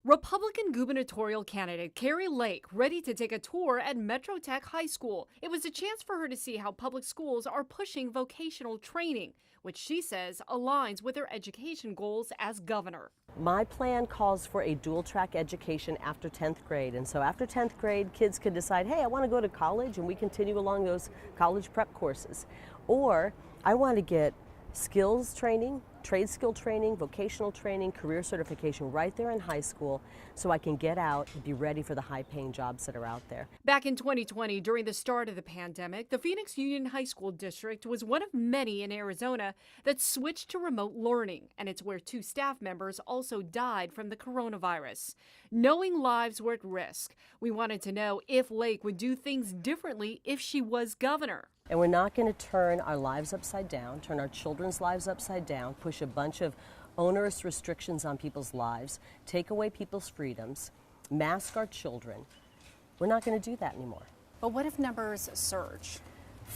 Republican gubernatorial candidate Kari Lake ready to take a tour at Metro Tech High School. It was a chance for her to see how public schools are pushing vocational training, which she says aligns with her education goals as governor. My plan calls for a dual-track education after 10th grade. And so after 10th grade, kids could decide, hey, I want to go to college, and we continue along those college prep courses. Or I want to get skills training, trade skill training, vocational training, career certification right there in high school so I can get out and be ready for the high-paying jobs that are out there. Back in 2020, during the start of the pandemic, the Phoenix Union High School District was one of many in Arizona that switched to remote learning, and it's where 2 staff members also died from the coronavirus. Knowing lives were at risk, we wanted to know if Lake would do things differently if she was governor. And we're not going to turn our lives upside down, turn our children's lives upside down, push a bunch of onerous restrictions on people's lives, take away people's freedoms, mask our children. We're not going to do that anymore. But what if numbers surge?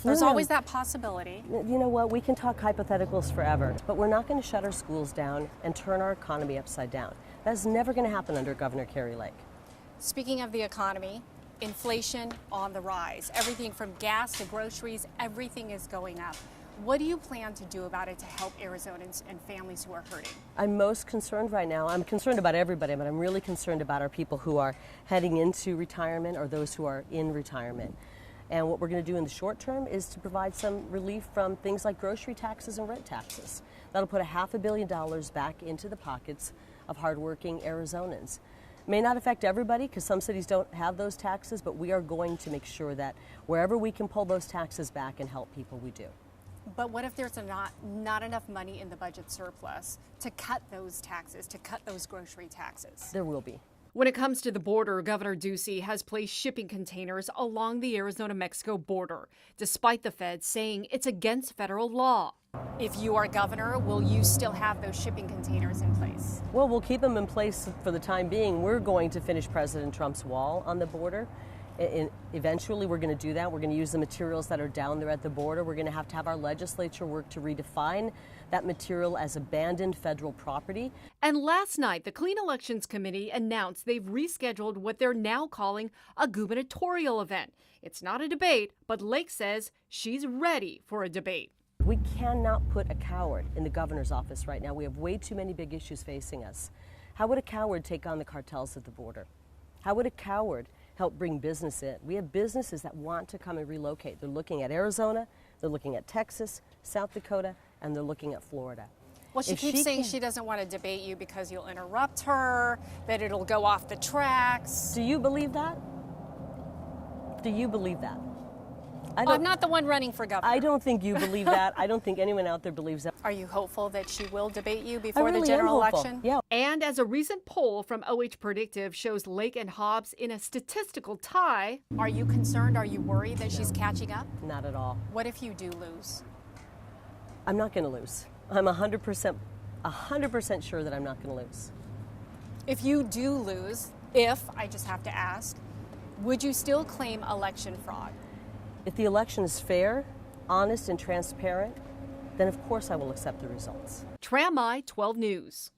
There's always that possibility. You know what? We can talk hypotheticals forever, but we're not going to shut our schools down and turn our economy upside down. That's never going to happen under Governor Kari Lake. Speaking of the economy, inflation on the rise. Everything from gas to groceries, everything is going up. What do you plan to do about it to help Arizonans and families who are hurting? I'm most concerned right now. I'm concerned about everybody, but I'm really concerned about our people who are heading into retirement or those who are in retirement. And what we're going to do in the short term is to provide some relief from things like grocery taxes and rent taxes. That'll put $500 million back into the pockets of hardworking Arizonans. May not affect everybody because some cities don't have those taxes, but we are going to make sure that wherever we can pull those taxes back and help people, we do. But what if there's not enough money in the budget surplus to cut those taxes, to cut those grocery taxes? There will be. When it comes to the border, Governor Ducey has placed shipping containers along the Arizona-Mexico border, despite the feds saying it's against federal law. If you are governor, will you still have those shipping containers in place? Well, we'll keep them in place for the time being. We're going to finish President Trump's wall on the border. Eventually, we're going to do that. We're going to use the materials that are down there at the border. We're going to have our legislature work to redefine that material as abandoned federal property. And last night, the Clean Elections Committee announced they've rescheduled what they're now calling a gubernatorial event. It's not a debate, but Lake says she's ready for a debate. We cannot put a coward in the governor's office right now. We have way too many big issues facing us. How would a coward take on the cartels at the border? How would a coward help bring business in? We have businesses that want to come and relocate. They're looking at Arizona, they're looking at Texas, South Dakota, and they're looking at Florida. Well, she keeps saying she doesn't want to debate you because you'll interrupt her, that it'll go off the tracks. Do you believe that? Do you believe that? I'm not the one running for governor. I don't think you believe that. I don't think anyone out there believes that. Are you hopeful that she will debate you before the general election? Yeah. And as a recent poll from OH Predictive shows Lake and Hobbs in a statistical tie. Are you concerned? Are you worried that she's catching up? Not at all. What if you do lose? I'm not going to lose. I'm 100% sure that I'm not going to lose. If you do lose, I just have to ask, would you still claim election fraud? If the election is fair, honest, and transparent, then of course I will accept the results. Tram I 12 News.